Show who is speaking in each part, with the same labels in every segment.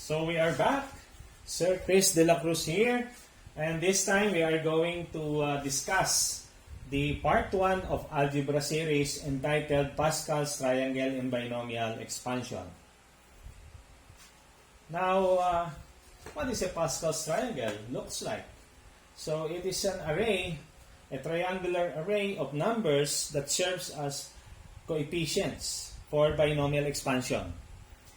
Speaker 1: So we are back. Sir Chris de la Cruz here. And this time we are going to discuss the part 1 of algebra series entitled Pascal's Triangle in Binomial Expansion. Now, what is a Pascal's triangle looks like? So it is an array, a triangular array of numbers that serves as coefficients for binomial expansion.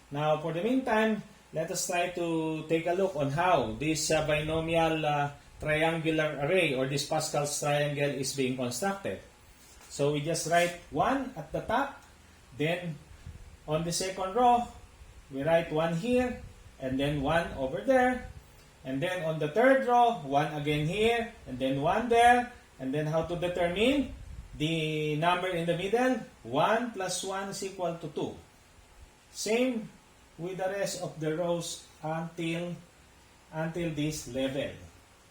Speaker 1: Now, for the meantime, let us try to take a look on how this binomial triangular array or this Pascal's triangle is being constructed. So we just write 1 at the top, then on the second row, we write 1 here, and then 1 over there, and then on the third row, 1 again here, and then 1 there, and then how to determine the number in the middle? 1 plus 1 is equal to 2. Same with the rest of the rows until this level.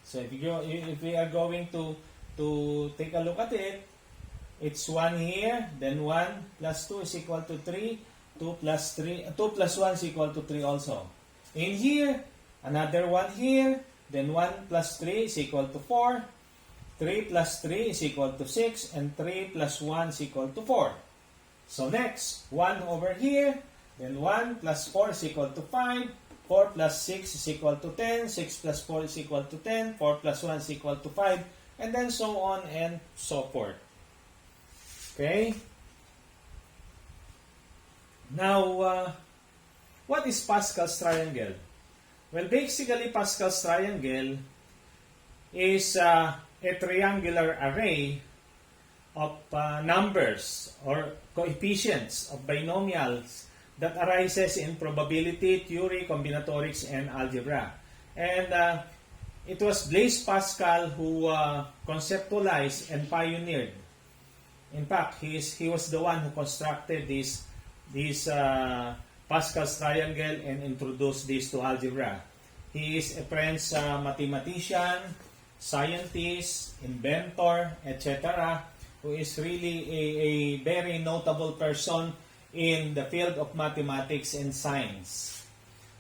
Speaker 1: So if we are going to take a look at it, it's 1 here, then 1 plus 2 is equal to 3, 2 plus 1 is equal to 3 also. In here, another 1 here, then 1 plus 3 is equal to 4, 3 plus 3 is equal to 6, and 3 plus 1 is equal to 4. So next, 1 over here, then 1 plus 4 is equal to 5, 4 plus 6 is equal to 10, 6 plus 4 is equal to 10, 4 plus 1 is equal to 5, and then so on and so forth. Okay? Now, what is Pascal's triangle? Well, basically, Pascal's triangle is a triangular array of numbers or coefficients of binomials that arises in probability, theory, combinatorics, and algebra. And it was Blaise Pascal who conceptualized and pioneered. In fact, he was the one who constructed this Pascal's triangle and introduced this to algebra. He is a French mathematician, scientist, inventor, etc., who is really a very notable person in the field of mathematics and science.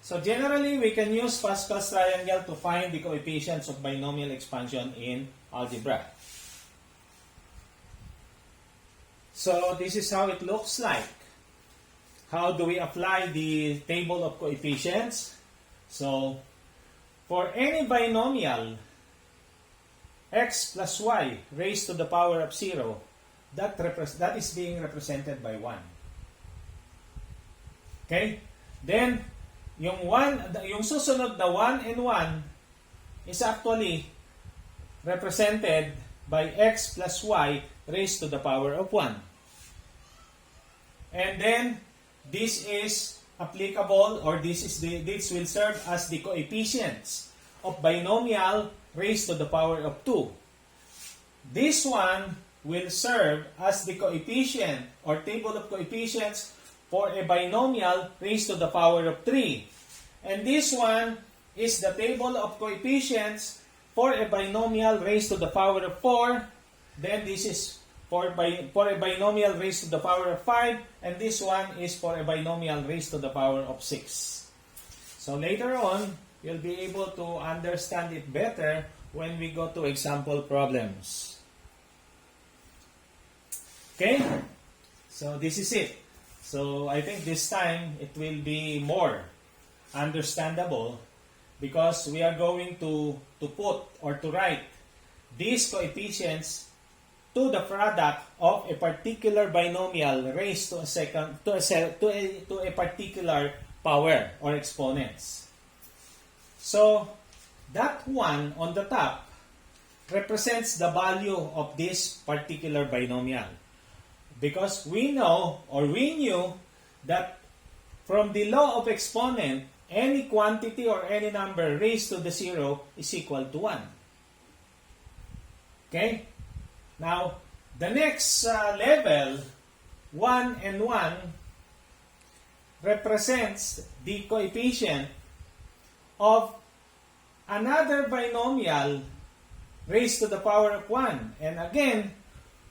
Speaker 1: So generally, we can use Pascal's triangle to find the coefficients of binomial expansion in algebra. So this is how it looks like. How do we apply the table of coefficients? So for any binomial x plus y raised to the power of 0, that is being represented by 1. Okay? Then, yung susunod na 1 and 1 is actually represented by x plus y raised to the power of 1. And then, this is applicable, or this will serve as the coefficients of binomial raised to the power of 2. This one will serve as the coefficient or table of coefficients for a binomial raised to the power of 3. And this one is the table of coefficients for a binomial raised to the power of 4. Then this is for a binomial raised to the power of 5. And this one is for a binomial raised to the power of 6. So later on, you'll be able to understand it better when we go to example problems. Okay? So this is it. So I think this time it will be more understandable because we are going to put or to write these coefficients to the product of a particular binomial raised to a particular power or exponents. So that one on the top represents the value of this particular binomial. Because we know, or we knew, that from the law of exponent, any quantity or any number raised to the 0 is equal to 1. Okay? Now, the next level, 1 and 1, represents the coefficient of another binomial raised to the power of 1. And again,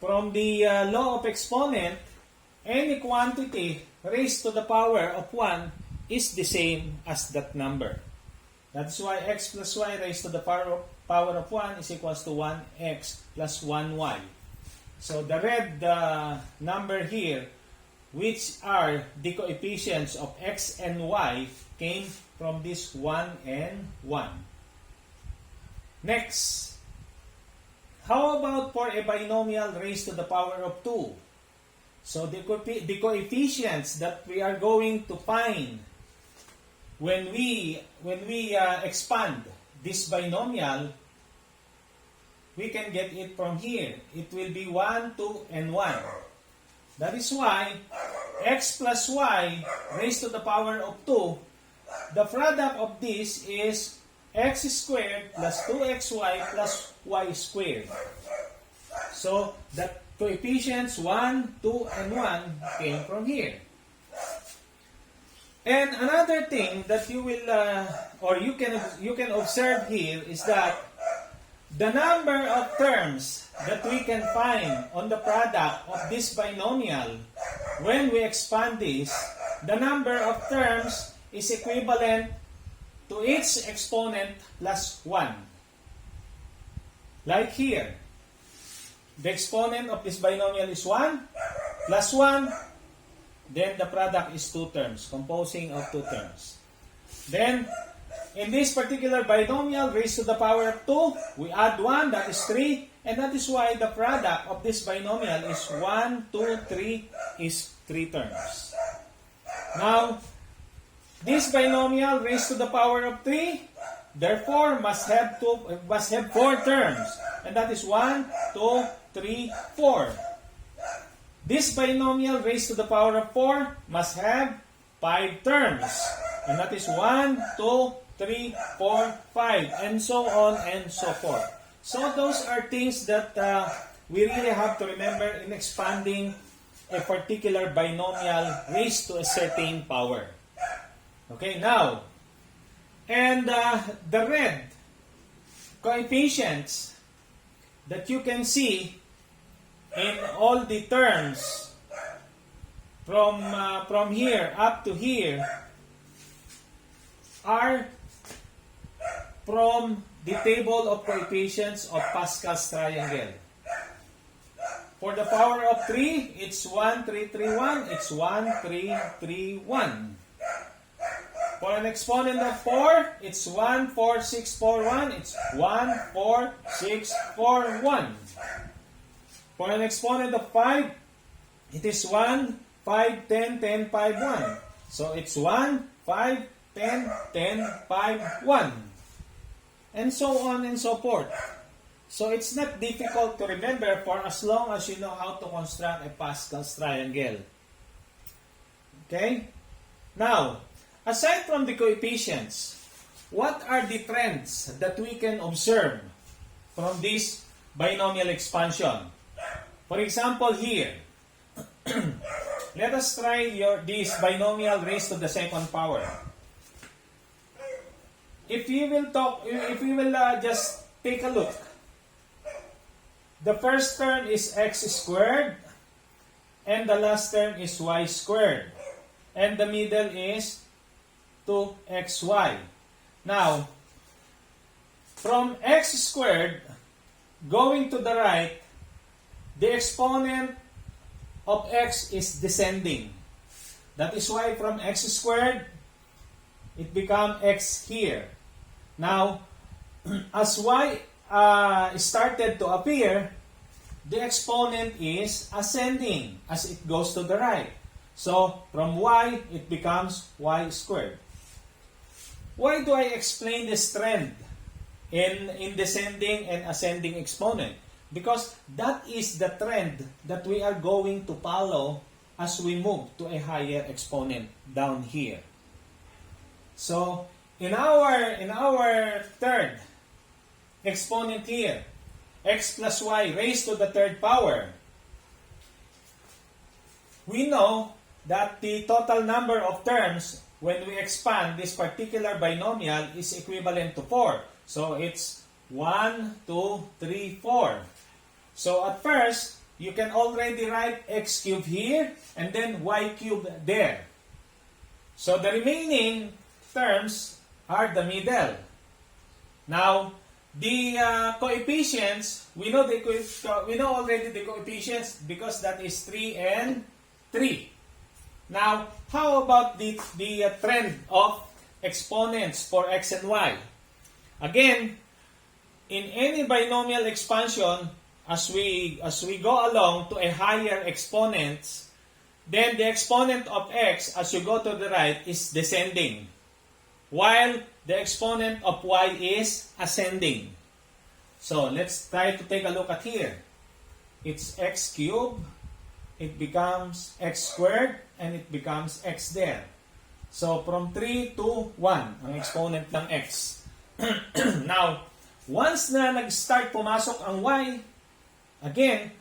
Speaker 1: from the law of exponent, any quantity raised to the power of 1 is the same as that number. That's why x plus y raised to the power of 1 is equals to 1x plus 1y. So the red number here, which are the coefficients of x and y, came from this 1 and 1. Next, how about for a binomial raised to the power of 2? So the coefficients that we are going to find when we expand this binomial, we can get it from here. It will be 1, 2, and 1. That is why x plus y raised to the power of 2, the product of this is x squared plus 2xy plus y squared. So the coefficients 1, 2, and 1 came from here. And another thing that you will you can observe here is that the number of terms that we can find on the product of this binomial, when we expand this, the number of terms is equivalent to its exponent plus 1. Like here, the exponent of this binomial is 1 plus 1. Then the product is 2 terms, composing of 2 terms. Then, in this particular binomial raised to the power of 2, we add 1, that is 3, and that is why the product of this binomial is 1, 2, 3, is 3 terms. Now, this binomial raised to the power of 3, therefore must have 4 terms, and that is 1, 2, 3, 4. This binomial raised to the power of 4 must have 5 terms. And that is 1, 2, 3, 4, 5. And so on and so forth. So those are things that we really have to remember in expanding a particular binomial raised to a certain power. Okay, now, and the red coefficients that you can see in all the terms from here up to here are from the table of coefficients of Pascal's triangle. For the power of 3, it's 1, 3, 3, 1. It's 1, 3, 3, 1. For an exponent of 4, it's 1, 4, 6, 4, 1. It's 1, 4, 6, 4, 1. For an exponent of 5, it is 1, 5, 10, 10, 5, 1. So it's 1, 5, 10, 10, 5, 1. And so on and so forth. So it's not difficult to remember for as long as you know how to construct a Pascal's triangle. Okay? Now, aside from the coefficients, what are the trends that we can observe from this binomial expansion? For example, here, let us try this binomial raised to the second power. If we will just take a look, the first term is x squared, and the last term is y squared, and the middle is 2xy. Now, from x squared going to the right, the exponent of x is descending. That is why from x squared, it becomes x here. Now, as y started to appear, the exponent is ascending as it goes to the right. So, from y, it becomes y squared. Why do I explain this trend in descending and ascending exponent? Because that is the trend that we are going to follow as we move to a higher exponent down here. So, in our third exponent here, x plus y raised to the third power, we know that the total number of terms when we expand this particular binomial is equivalent to 4. So, it's 1, 2, 3, 4. So, at first, you can already write x cubed here and then y cubed there. So the remaining terms are the middle. Now, the coefficients, we know already the coefficients because that is 3 and 3. Now, how about the trend of exponents for x and y? Again, in any binomial expansion, as we go along to a higher exponents, then the exponent of x as you go to the right is descending, while the exponent of y is ascending. So let's try to take a look at here. It's x cubed, it becomes x squared, and it becomes x there. So from 3 to 1 ang exponent ng x. Now, once na nag-start pumasok ang y, again,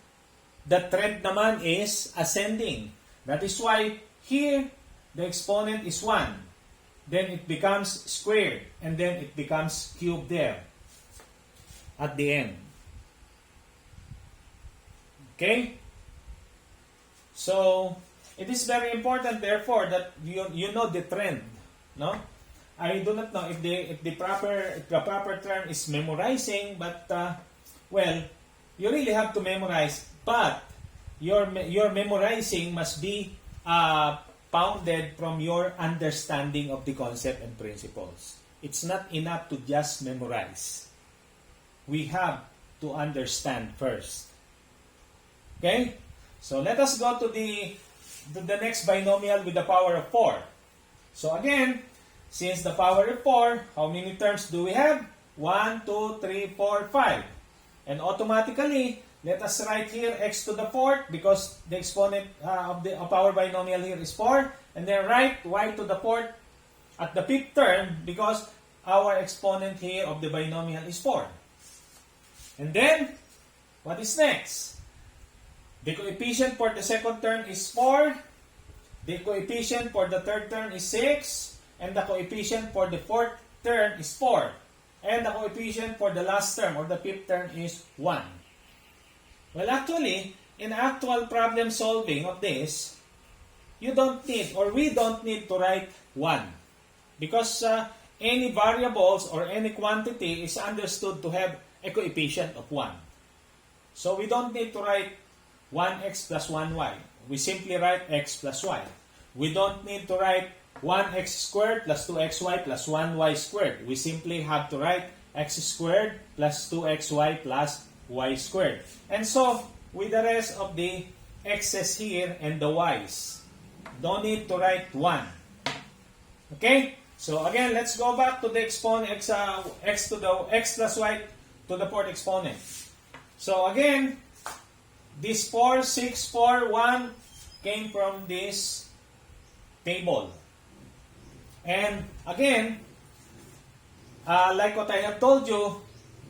Speaker 1: the trend naman is ascending. That is why here the exponent is 1. Then it becomes squared, and then it becomes cubed there at the end. Okay? So, it is very important therefore that you know the trend, no? I do not know if the proper term is memorizing, but well, you really have to memorize, but your memorizing must be founded from your understanding of the concept and principles. It's not enough to just memorize. We have to understand first. Okay? So let us go to the next binomial with the power of 4. So again, since the power of 4, how many terms do we have? 1, 2, 3, 4, 5. And automatically, let us write here x to the 4th because the exponent of our binomial here is 4. And then write y to the 4th at the 5th term because our exponent here of the binomial is 4. And then, what is next? The coefficient for the second term is 4. The coefficient for the third term is 6. And the coefficient for the fourth term is 4. And the coefficient for the last term or the 5th term is 1. Well, actually, in actual problem solving of this, you don't need or we don't need to write 1. Because any variables or any quantity is understood to have a coefficient of 1. So we don't need to write 1x plus 1y. We simply write x plus y. We don't need to write 1x squared plus 2xy plus 1y squared. We simply have to write x squared plus 2xy plus y squared. And so, with the rest of the x's here and the y's, don't need to write 1. Okay? So again, let's go back to the exponent x to the x plus y to the 4th exponent. So again, this 4, 6, 4, 1 came from this table. And again, like what I have told you,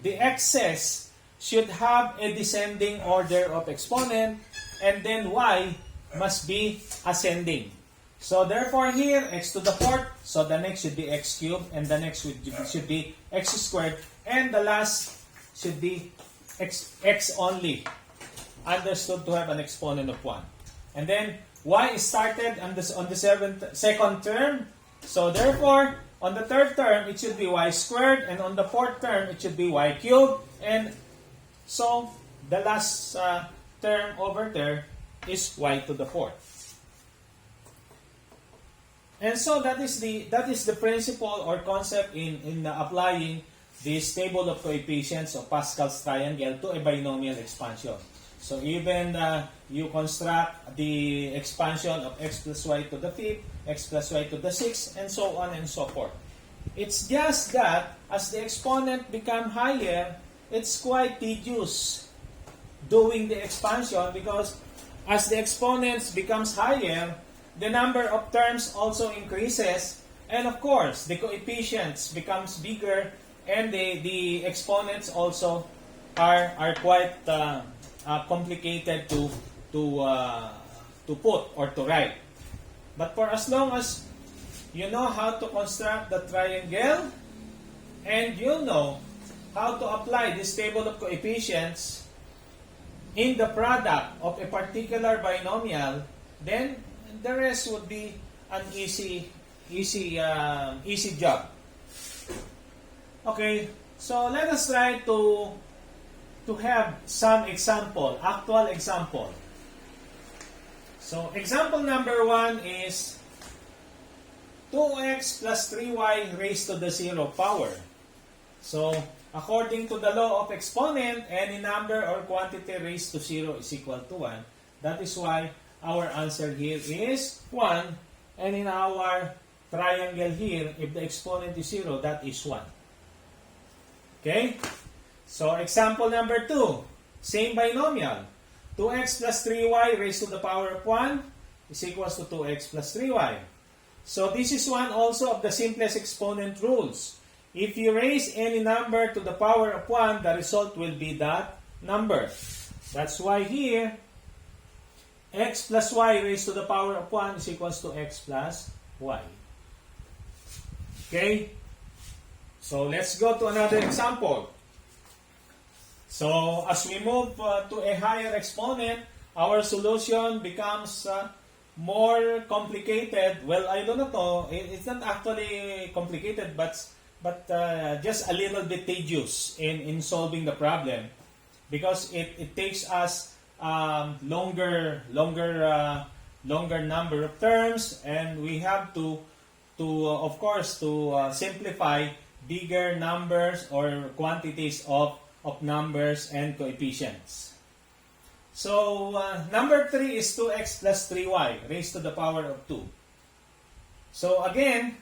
Speaker 1: the x's should have a descending order of exponent, and then y must be ascending. So therefore here, x to the 4th, so the next should be x cubed, and the next should be x squared, and the last should be x only, understood to have an exponent of 1. And then y is started on the second term, so therefore, on the third term, it should be y squared, and on the fourth term, it should be y cubed, and so, the last term over there is y to the 4th. And so that is the principle or concept in applying this table of coefficients of Pascal's triangle to a binomial expansion. So even you construct the expansion of x plus y to the 5th, x plus y to the 6th, and so on and so forth. It's just that as the exponent become higher, it's quite tedious doing the expansion because as the exponents becomes higher, the number of terms also increases, and of course, the coefficients becomes bigger, and the exponents also are quite complicated to put or to write. But for as long as you know how to construct the triangle and you know how to apply this table of coefficients in the product of a particular binomial, then the rest would be an easy easy job. Okay, so let us try to have some example, actual example. So example number 1 is 2x plus 3y raised to the 0 power. So according to the law of exponent, any number or quantity raised to 0 is equal to 1. That is why our answer here is 1. And in our triangle here, if the exponent is 0, that is 1. Okay? So example number 2, same binomial. 2x plus 3y raised to the power of 1 is equals to 2x plus 3y. So this is one also of the simplest exponent rules. If you raise any number to the power of 1, the result will be that number. That's why here, x plus y raised to the power of 1 is equals to x plus y. Okay? So let's go to another example. So as we move to a higher exponent, our solution becomes more complicated. Well, I don't know. It's not actually complicated, but just a little bit tedious in solving the problem, because it takes us longer number of terms, and we have to of course simplify bigger numbers or quantities of numbers and coefficients. So number 3 is 2x plus 3y raised to the power of 2. So again,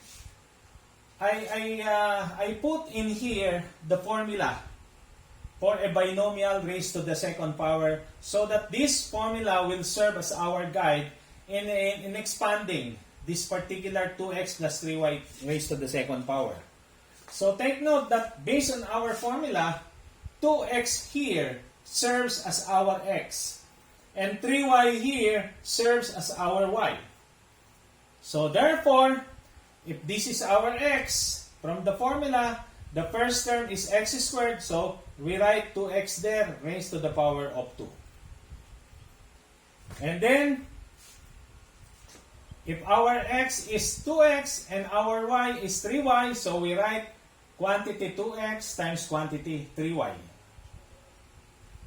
Speaker 1: I put in here the formula for a binomial raised to the second power, so that this formula will serve as our guide in expanding this particular 2x plus 3y raised to the second power. So take note that based on our formula, 2x here serves as our x, and 3y here serves as our y. So therefore, if this is our x, from the formula, the first term is x squared, so we write 2x there raised to the power of 2. And then, if our x is 2x and our y is 3y, so we write quantity 2x times quantity 3y.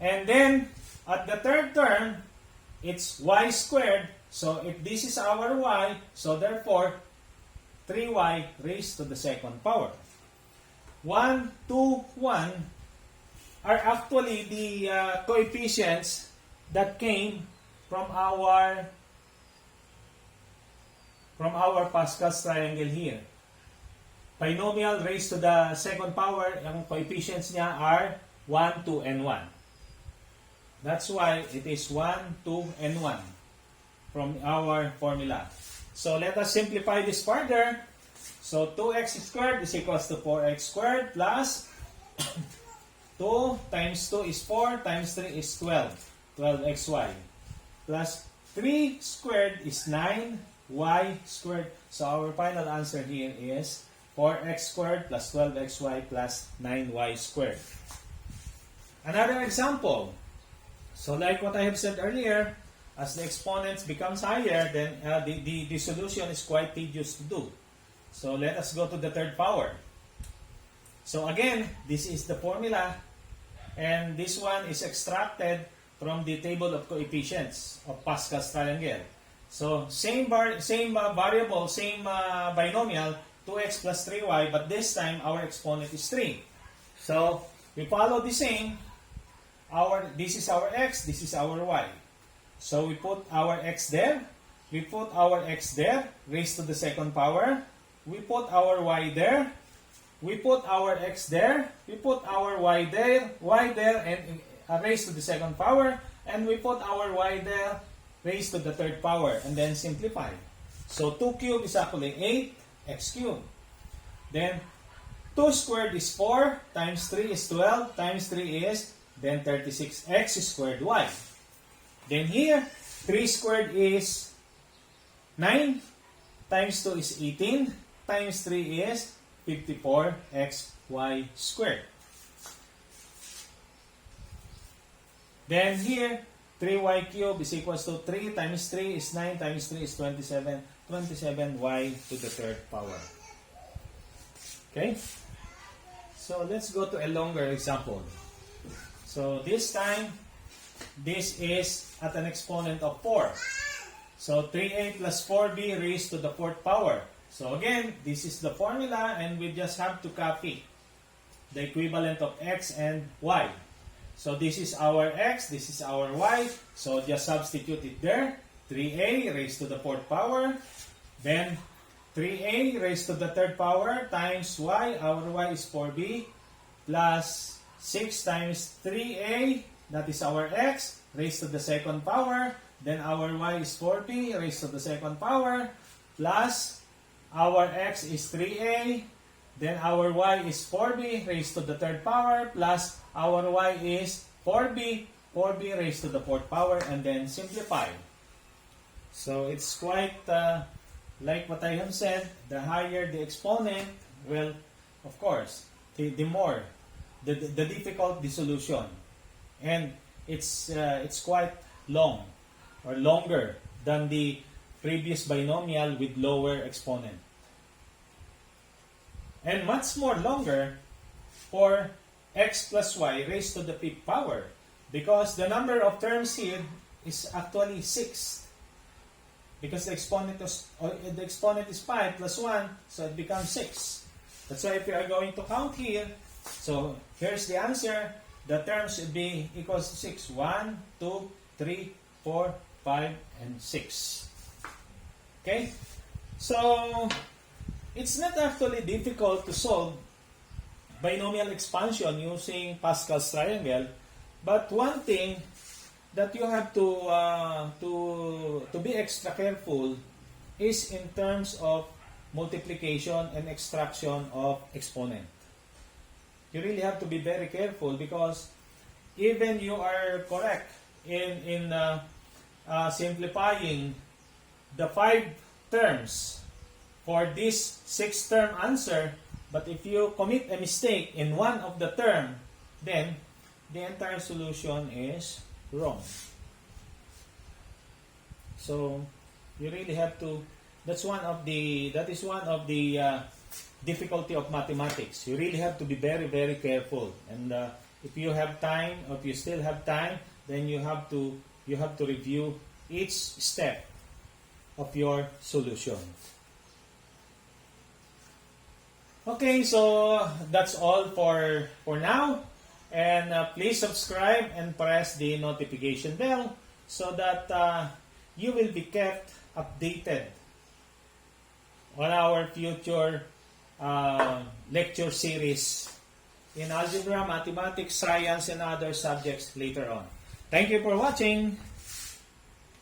Speaker 1: And then, at the third term, it's y squared. So if this is our y, so therefore, 3y raised to the second power. 1, 2, 1 are actually the coefficients that came from our Pascal's triangle here. Binomial raised to the second power, ang coefficients niya are 1, 2, and 1. That's why it is 1, 2, and 1 from our formula. So let us simplify this further. So 2x squared is equals to 4x squared plus 2 times 2 is 4 times 3 is 12. 12xy. Plus 3 squared is 9y squared. So our final answer here is 4x squared plus 12xy plus 9y squared. Another example. So like what I have said earlier, as the exponents becomes higher, then the solution is quite tedious to do. So let us go to the third power. So again, this is the formula, and this one is extracted from the table of coefficients of Pascal's triangle. So same variable, same binomial, 2x plus 3y, but this time our exponent is 3. So we follow the same. This is our x, this is our y. So we put our x there, we put our x there, raised to the second power. We put our y there, we put our x there, we put our y there, and raised to the second power, and we put our y there, raised to the third power, and then simplify. So 2 cubed is actually 8x cubed. Then 2 squared is 4, times 3 is 12, times 3 is then 36x squared y. Then here, 3 squared is 9, times 2 is 18, times 3 is 54xy squared. Then here, 3y cubed is equals to 3 times 3 is 9, times 3 is 27. 27y to the third power. Okay? So let's go to a longer example. So this time, this is at an exponent of 4. So 3a plus 4b raised to the fourth power. So again, this is the formula and we just have to copy the equivalent of x and y. So this is our x, this is our y. So just substitute it there. 3a raised to the fourth power. Then 3a raised to the third power times y. Our y is 4b plus 6 times 3a. That is our x raised to the second power. Then our y is 4b raised to the second power plus our x is 3a. Then our y is 4b raised to the third power plus our y is 4b raised to the fourth power, and then simplify. So it's quite like what I have said, the higher the exponent, well, of course, the more, the difficult the solution. And it's quite long or longer than the previous binomial with lower exponent. And much more longer for x plus y raised to the fifth power, because the number of terms here is actually 6. Because the exponent is 5 plus 1, so it becomes 6. That's why if you are going to count here, so here's the answer. The terms should be equals to 6. 1, 2, 3, 4, 5, and 6. Okay? So, it's not actually difficult to solve binomial expansion using Pascal's triangle, but one thing that you have to be extra careful is in terms of multiplication and extraction of exponent. You really have to be very careful, because even you are correct in simplifying the 5 terms for this 6-term answer, but if you commit a mistake in one of the term, then the entire solution is wrong. So you really have to. That is one of the difficulty of mathematics. You really have to be very, very careful. And if you have time, or if you still have time, then you have to review each step of your solution. Okay, so that's all for now. And please subscribe and press the notification bell so that you will be kept updated on our future lecture series in algebra, mathematics, science, and other subjects later on. Thank you for watching.